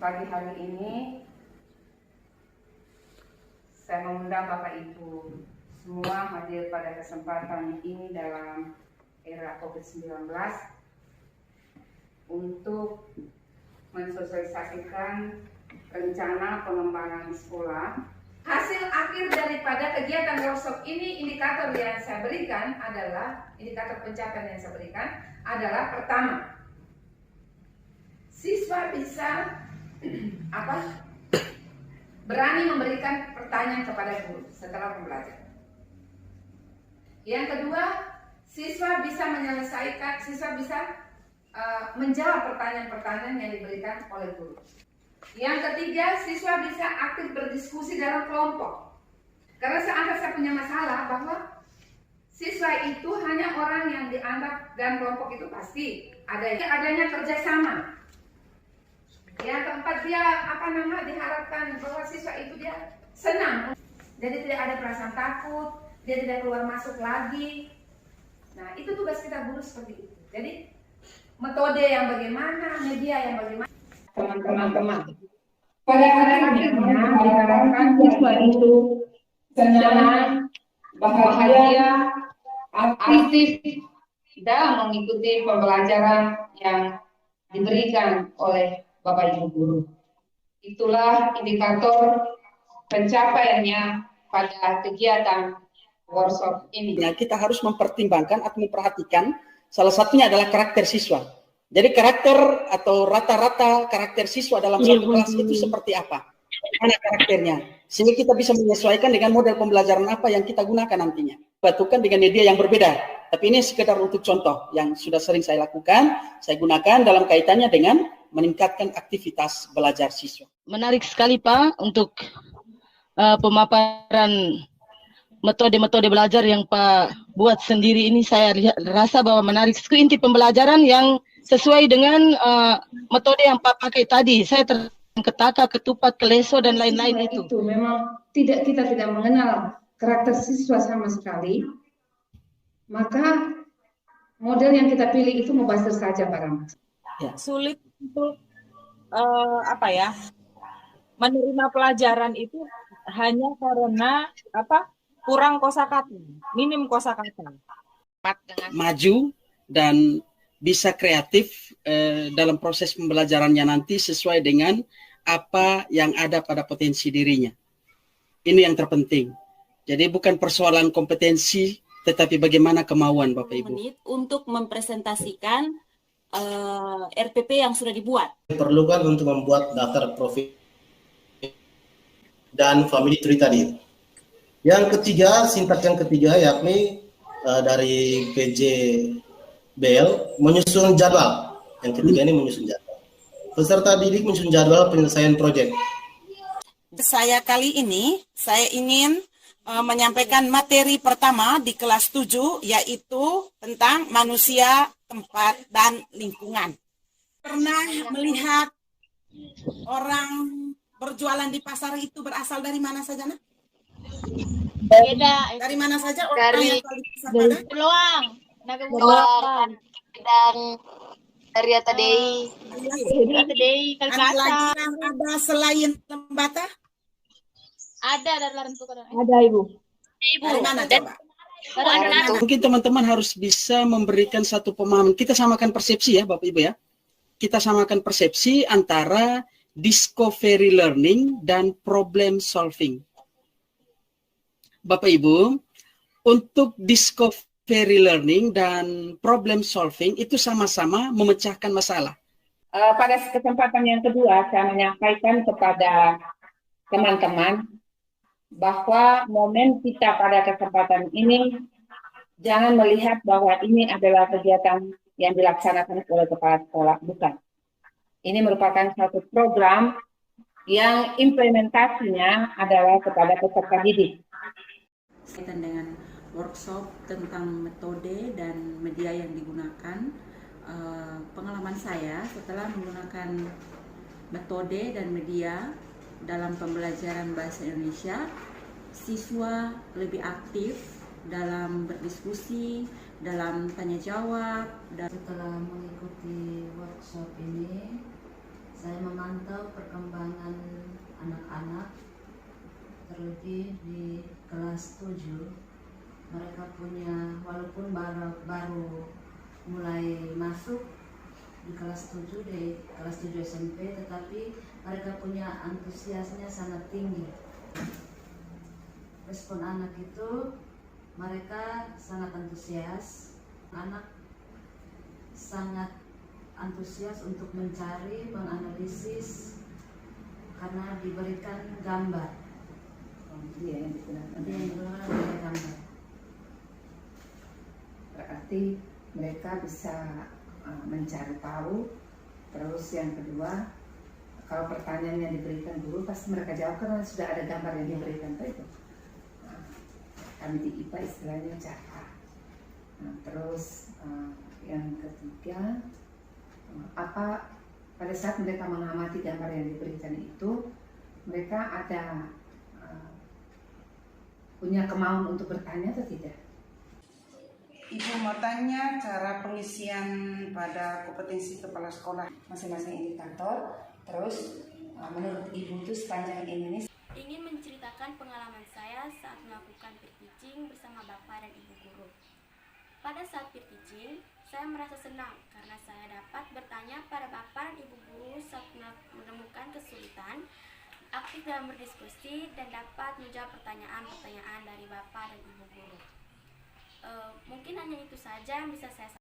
pagi hari ini saya mengundang Bapak Ibu semua hadir pada kesempatan ini dalam era COVID-19 untuk mensosialisasikan rencana pengembangan sekolah. Hasil akhir daripada kegiatan workshop ini, indikator yang saya berikan adalah, indikator pencapaian yang saya berikan adalah pertama, siswa bisa berani memberikan pertanyaan kepada guru setelah pembelajaran. Yang kedua, siswa bisa menjawab pertanyaan-pertanyaan yang diberikan oleh guru. Yang ketiga, siswa bisa aktif berdiskusi dalam kelompok. Karena saya punya masalah bahwa siswa itu hanya orang yang dianggap dalam kelompok itu pasti adanya kerjasama. Yang keempat, dia diharapkan bahwa siswa itu dia senang. Jadi tidak ada perasaan takut, dia tidak keluar masuk lagi. Nah, itu tugas kita guru seperti itu. Jadi metode yang bagaimana, media yang bagaimana. Teman-teman, pada akhirnya diharapkan siswa itu senang, bahagia, aktif dalam mengikuti pembelajaran yang diberikan oleh Bapak Ibu guru. Itulah indikator pencapaiannya pada kegiatan workshop ini. Nah, kita harus mempertimbangkan atau memperhatikan salah satunya adalah karakter siswa. Jadi karakter atau rata-rata karakter siswa dalam satu kelas itu seperti apa? Mana karakternya? Sehingga kita bisa menyesuaikan dengan model pembelajaran apa yang kita gunakan nantinya. Batukan dengan media yang berbeda. Tapi ini sekedar untuk contoh yang sudah sering saya lakukan, saya gunakan dalam kaitannya dengan meningkatkan aktivitas belajar siswa. Menarik sekali Pak untuk pemaparan metode-metode belajar yang Pak buat sendiri ini. Saya rasa bahwa menarik sekali, inti pembelajaran yang sesuai dengan metode yang Pak pakai tadi. Saya ketaka, ketupat, keleso dan lain-lain itu. Memang kita tidak mengenal karakter siswa sama sekali. Maka model yang kita pilih itu mubazir saja Pak Rahmat. Ya. Sulit untuk menerima pelajaran itu hanya karena kurang kosakata, minim kosakata. Maju dan bisa kreatif dalam proses pembelajarannya nanti sesuai dengan apa yang ada pada potensi dirinya. Ini yang terpenting. Jadi bukan persoalan kompetensi, tetapi bagaimana kemauan Bapak Ibu. Menit untuk mempresentasikan RPP yang sudah dibuat. Diperlukan untuk membuat daftar profil dan family tree tadi. Yang ketiga, sintaks yang ketiga yakni dari PJ BL menyusun jadwal. Yang ketiga ini menyusun jadwal. Peserta didik menyusun jadwal penyelesaian proyek. Kali ini saya ingin menyampaikan materi pertama di kelas 7, yaitu tentang manusia, tempat, dan lingkungan. Pernah melihat orang berjualan di pasar itu berasal dari mana saja, Nak? Beda. Dari mana saja orang yang dari Peluang. Dan dari Atadei. Atadei, Kalkasa. Ada selain Lembata? Ada dari Larantuka. Ada Ibu. Dari mana coba? Mungkin teman-teman harus bisa memberikan satu pemahaman. Kita samakan persepsi ya Bapak Ibu ya. Kita samakan persepsi antara discovery learning dan problem solving. Bapak Ibu, untuk discovery learning dan problem solving itu sama-sama memecahkan masalah. Pada kesempatan yang kedua, saya menyampaikan kepada teman-teman bahwa momen kita pada kesempatan ini jangan melihat bahwa ini adalah kegiatan yang dilaksanakan oleh kepala sekolah, bukan. Ini merupakan satu program yang implementasinya adalah kepada peserta didik. Dengan workshop tentang metode dan media yang digunakan, pengalaman saya setelah menggunakan metode dan media dalam pembelajaran bahasa Indonesia, siswa lebih aktif dalam berdiskusi, dalam tanya jawab. Dan setelah mengikuti workshop ini, Saya memantau perkembangan anak-anak, terlebih di kelas 7. Mereka punya, walaupun baru mulai masuk di kelas 7, di kelas 7 SMP, tetapi mereka punya antusiasnya sangat tinggi. Respon anak itu, mereka sangat antusias. Anak sangat antusias untuk mencari, menganalisis, karena diberikan gambar. Dia yang digunakan. Dia yang digunakan adalah gambar. Berarti mereka bisa mencari tahu. Terus yang kedua, kalau pertanyaan yang diberikan guru pasti mereka jawab karena sudah ada gambar yang diberikan itu. Kami di IPA istilahnya cara. Terus yang ketiga, apa pada saat mereka mengamati gambar yang diberikan itu, mereka ada punya kemauan untuk bertanya atau tidak? Ibu mau tanya cara pengisian pada kompetensi kepala sekolah. Masing-masing indikator. Terus menurut Ibu itu sepanjang ini ingin menceritakan pengalaman saya saat melakukan peer teaching bersama Bapak dan Ibu guru. Pada saat peer teaching, saya merasa senang karena saya dapat bertanya pada Bapak dan Ibu guru saat menemukan kesulitan, aktif dalam berdiskusi, dan dapat menjawab pertanyaan-pertanyaan dari Bapak dan Ibu guru. Mungkin hanya itu saja yang bisa saya